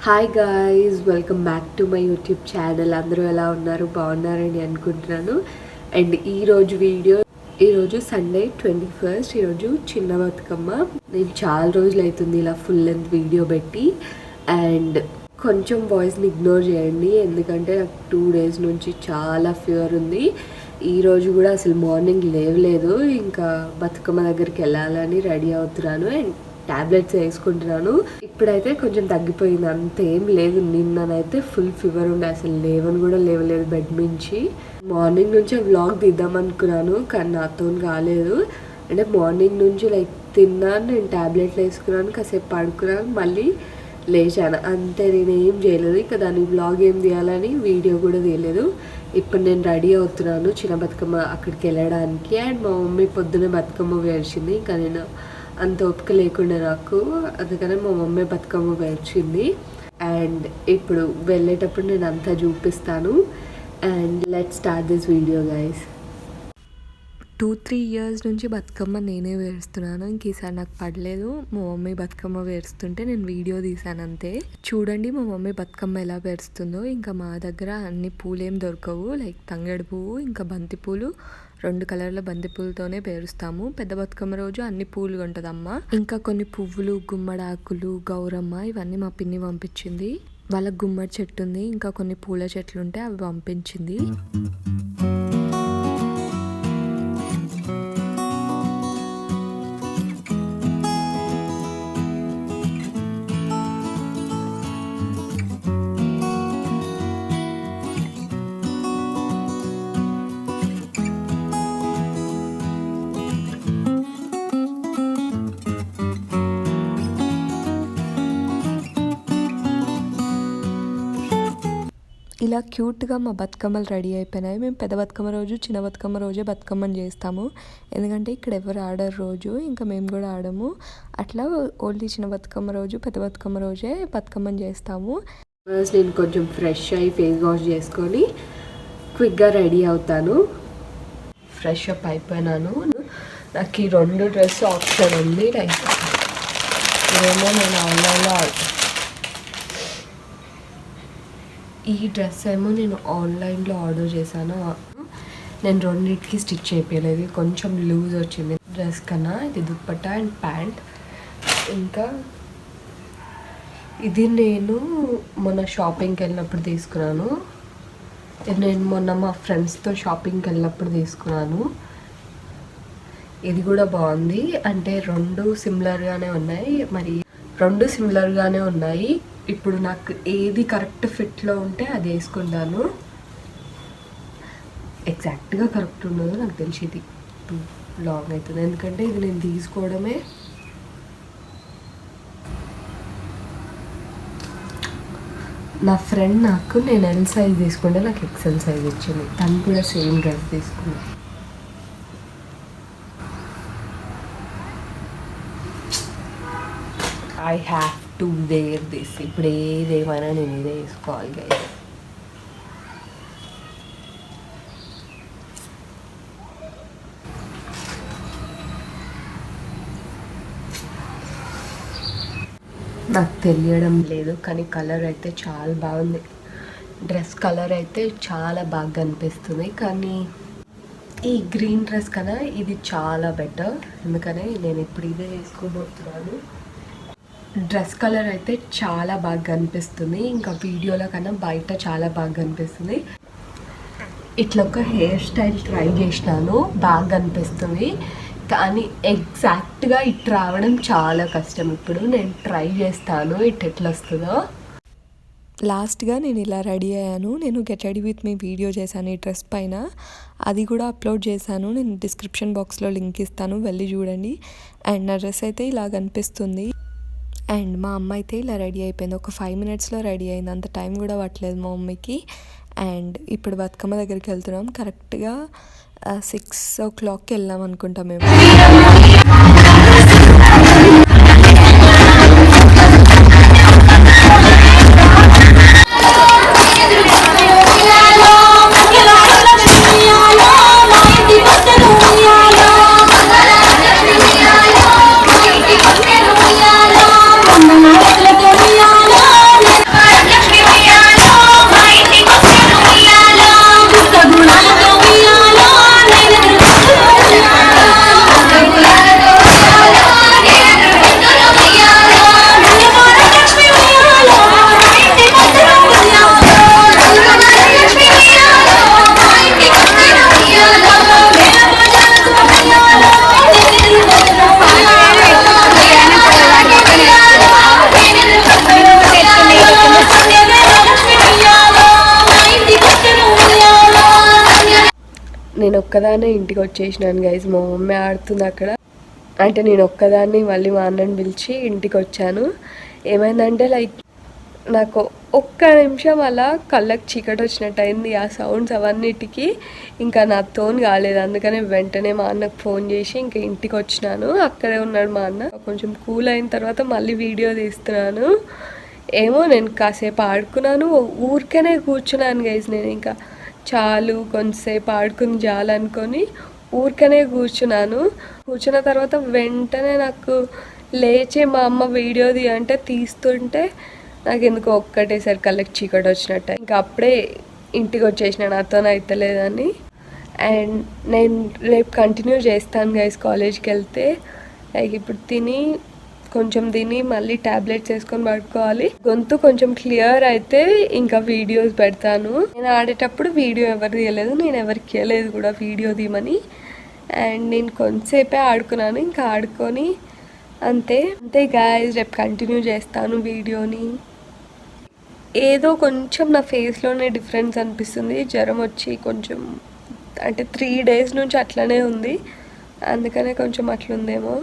Hi guys, welcome back to my YouTube channel. అందరూ ఎలా ఉన్నారు? బాగున్నారని అనుకుంటున్నాను. అండ్ ఈరోజు సండే 21st. ఈరోజు చిన్న బతుకమ్మ. నేను చాలా రోజులు అవుతుంది ఇలా ఫుల్ లెంత్ వీడియో పెట్టి. అండ్ కొంచెం వాయిస్ని ఇగ్నోర్ చేయండి, ఎందుకంటే నాకు 2 days నుంచి చాలా ఫీవర్ ఉంది. ఈరోజు కూడా అసలు మార్నింగ్ లేవలేదు. ఇంకా బతుకమ్మ దగ్గరికి వెళ్ళాలని రెడీ అవుతున్నాను అండ్ టాబ్లెట్స్ వేసుకుంటున్నాను. ఇప్పుడైతే కొంచెం తగ్గిపోయింది, అంతేం లేదు. నిన్ననైతే ఫుల్ ఫీవర్ ఉండే, అసలు లేవలేదు బెడ్ నుంచి. మార్నింగ్ నుంచి వ్లాగ్ తీద్దాం అనుకున్నాను, కానీ నాతో కాలేదు. అంటే మార్నింగ్ నుంచి లైక్ తిన్నాను, నేను టాబ్లెట్లు వేసుకున్నాను, కాసేపు పడుకున్నాను, మళ్ళీ లేచాను, అంతే. నేను ఏం చేయలేదు. ఇంకా దాని వ్లాగ్ ఏం తీయాలని వీడియో కూడా తీయలేదు. ఇప్పుడు నేను రెడీ అవుతున్నాను చిన్న బతుకమ్మ అక్కడికి వెళ్ళడానికి. అండ్ మా మమ్మీ పొద్దున్న బతుకమ్మ వేర్చింది, ఇంకా నేను అంత ఓపిక లేకుండా నాకు, అందుకనే మా మమ్మీ బతుకమ్మ పేర్చింది. అండ్ ఇప్పుడు వెళ్ళేటప్పుడు నేను అంతా చూపిస్తాను. And let's start this video guys. 2-3 years నుంచి బతుకమ్మ నేనే వేరుస్తున్నాను. ఇంక ఈసారి నాకు పడలేదు. మా మమ్మీ బతుకమ్మ వేరుస్తుంటే నేను వీడియో తీసాను అంతే. చూడండి మా మమ్మీ బతుకమ్మ ఎలా వేరుస్తుందో. ఇంకా మా దగ్గర అన్ని పూలు ఏం దొరకవు, లైక్ తంగేడు పువ్వు ఇంకా బంతి పూలు, 2 కలర్ల బంతి పూలతోనే పేరుస్తాము. పెద్ద బతుకమ్మ రోజు అన్ని పూలు కొంటదమ్మ. ఇంకా కొన్ని పువ్వులు, గుమ్మడాకులు, గౌరమ్మ ఇవన్నీ మా పిన్ని పంపించింది. వాళ్ళకి గుమ్మడి చెట్టు ఉంది, ఇంకా కొన్ని పూల చెట్లు ఉంటే అవి పంపించింది. ఇలా క్యూట్గా మా బతుకమ్మలు రెడీ అయిపోయినాయి. మేము పెద్ద బతుకమ్మ రోజు, చిన్న బతుకమ్మ రోజే బతుకమ్మని చేస్తాము, ఎందుకంటే ఇక్కడ ఎవరు ఆడరు రోజు, ఇంకా మేము కూడా ఆడము. అట్లా ఓన్లీ చిన్న బతుకమ్మ రోజు, పెద్ద బతుకమ్మ రోజే బతుకమ్మని చేస్తాము. నేను కొంచెం ఫ్రెష్ అయ్యి ఫేస్ వాష్ చేసుకొని క్విక్గా రెడీ అవుతాను. ఫ్రెష్ అప్ అయిపోయినాను. నాకు ఈ 2 డ్రెస్ ఆప్షన్ ఉంది. లైక్ ఇదేమో నేను ఆన్లైన్లో, ఈ డ్రెస్ ఏమో నేను ఆన్లైన్లో ఆర్డర్ చేశాను. నేను 2కి స్టిచ్ చేయలేదు, కొంచెం లూజ్ వచ్చింది డ్రెస్ కన్నా. ఇది దుప్పట్టా అండ్ ప్యాంట్. ఇంకా ఇది నేను మొన్న షాపింగ్కి వెళ్ళినప్పుడు తీసుకున్నాను. ఇది నేను మొన్న మా ఫ్రెండ్స్తో షాపింగ్కి వెళ్ళినప్పుడు తీసుకున్నాను. ఇది కూడా బాగుంది. అంటే 2 సిమిలర్గానే ఉన్నాయి. మరి 2 సిమిలర్గానే ఉన్నాయి. ఇప్పుడు నాకు ఏది కరెక్ట్ ఫిట్లో ఉంటే అది వేసుకుంటాను. ఎగ్జాక్ట్గా కరెక్ట్ ఉండదు నాకు తెలిసి, ఇది లాంగ్ అవుతుంది, ఎందుకంటే ఇది నేను తీసుకోవడమే. నా ఫ్రెండ్ నాకు నేను ఎల్ సైజ్ తీసుకుంటే నాకు ఎక్సెల్ సైజ్ ఇచ్చింది. తను కూడా సేమ్ డ్రెస్ తీసుకుంది. I have to wear this. ఇప్పుడు ఏదేమైనా నేను ఇదే వేసుకోవాలి గైస్. నాకు తెలియడం లేదు, కానీ కలర్ అయితే చాలా బాగుంది. డ్రెస్ కలర్ అయితే చాలా బాగా కనిపిస్తుంది, కానీ ఈ గ్రీన్ డ్రెస్ కన్నా ఇది చాలా బెటర్, అందుకనే నేను ఇప్పుడు ఇదే వేసుకోబోతున్నాను. డ్రెస్ కలర్ అయితే చాలా బాగా కనిపిస్తుంది, ఇంకా వీడియోలో కన్నా బయట చాలా బాగా కనిపిస్తుంది. ఇట్లా ఒక హెయిర్ స్టైల్ ట్రై చేసినాను, బాగా కనిపిస్తుంది, కానీ ఎగ్జాక్ట్గా ఇటు రావడం చాలా కష్టం. ఇప్పుడు నేను ట్రై చేస్తాను ఎట్లా వస్తుందో. లాస్ట్గా నేను ఇలా రెడీ అయ్యాను. నేను get ready with me video చేశాను ఈ డ్రెస్ పైన, అది కూడా అప్లోడ్ చేశాను. నేను డిస్క్రిప్షన్ బాక్స్లో లింక్ ఇస్తాను, వెళ్ళి చూడండి. అండ్ నా డ్రెస్ అయితే ఇలా కనిపిస్తుంది. అండ్ మా అమ్మ అయితే ఇలా రెడీ అయిపోయింది, ఒక 5 minutesలో రెడీ అయింది, అంత టైం కూడా పట్టలేదు మా మమ్మీకి. అండ్ ఇప్పుడు బతుకమ్మ దగ్గరికి వెళ్తున్నాం. కరెక్ట్గా 6 o'clockకి వెళ్ళాం అనుకుంటాం మేము. నేను ఒక్కదాన్నే ఇంటికి వచ్చేసినాను గైస్. మా మమ్మీ ఆడుతుంది అక్కడ. అంటే నేను ఒక్కదాన్ని మళ్ళీ మా అన్నని పిలిచి ఇంటికి వచ్చాను. ఏమైందంటే లైక్ నాకు ఒక్క నిమిషం అలా కళ్ళకి చీకటి వచ్చినట్టు అయింది. ఆ సౌండ్స్ అవన్నిటికీ ఇంకా నాతోని కాలేదు. అందుకనే వెంటనే మా అన్నకు ఫోన్ చేసి ఇంకా ఇంటికి వచ్చినాను. అక్కడే ఉన్నాడు మా అన్న. కొంచెం కూల్ అయిన తర్వాత మళ్ళీ వీడియో తీస్తున్నాను. ఏమో నేను కాసేపు ఆడుకున్నాను, ఊరికనే కూర్చున్నాను గైస్. నేను ఇంకా చాలు కొంతసేపు ఆడుకుని చాలనుకొని ఊరికనే కూర్చున్న తర్వాత వెంటనే నాకు లేచి మా అమ్మ వీడియోది అంటే తీస్తుంటే నాకు ఎందుకో ఒక్కటేసారి కళ్ళకి చీకటి వచ్చినట్టు. ఇంకా అప్పుడే ఇంటికి వచ్చేసిన, నాతో అవుతలేదని. అండ్ నేను రేపు కంటిన్యూ చేస్తాను గైస్ కాలేజ్కి వెళ్తే. లైక్ ఇప్పుడు కొంచెం తిని మళ్ళీ ట్యాబ్లెట్స్ వేసుకొని పడుకోవాలి. గొంతు కొంచెం క్లియర్ అయితే ఇంకా వీడియోస్ పెడతాను. నేను ఆడేటప్పుడు వీడియో ఎవరు తీయలేదు, నేను ఎవరికి తీయలేదు కూడా వీడియో తీయమని. అండ్ నేను కొంతసేపే ఆడుకున్నాను, ఇంకా ఆడుకొని అంతే గాయస్. రేపు కంటిన్యూ చేస్తాను వీడియోని. ఏదో కొంచెం నా ఫేస్లోనే డిఫరెన్స్ అనిపిస్తుంది. జ్వరం వచ్చి కొంచెం అంటే 3 days నుంచి అట్లనే ఉంది, అందుకనే కొంచెం అట్లుందేమో.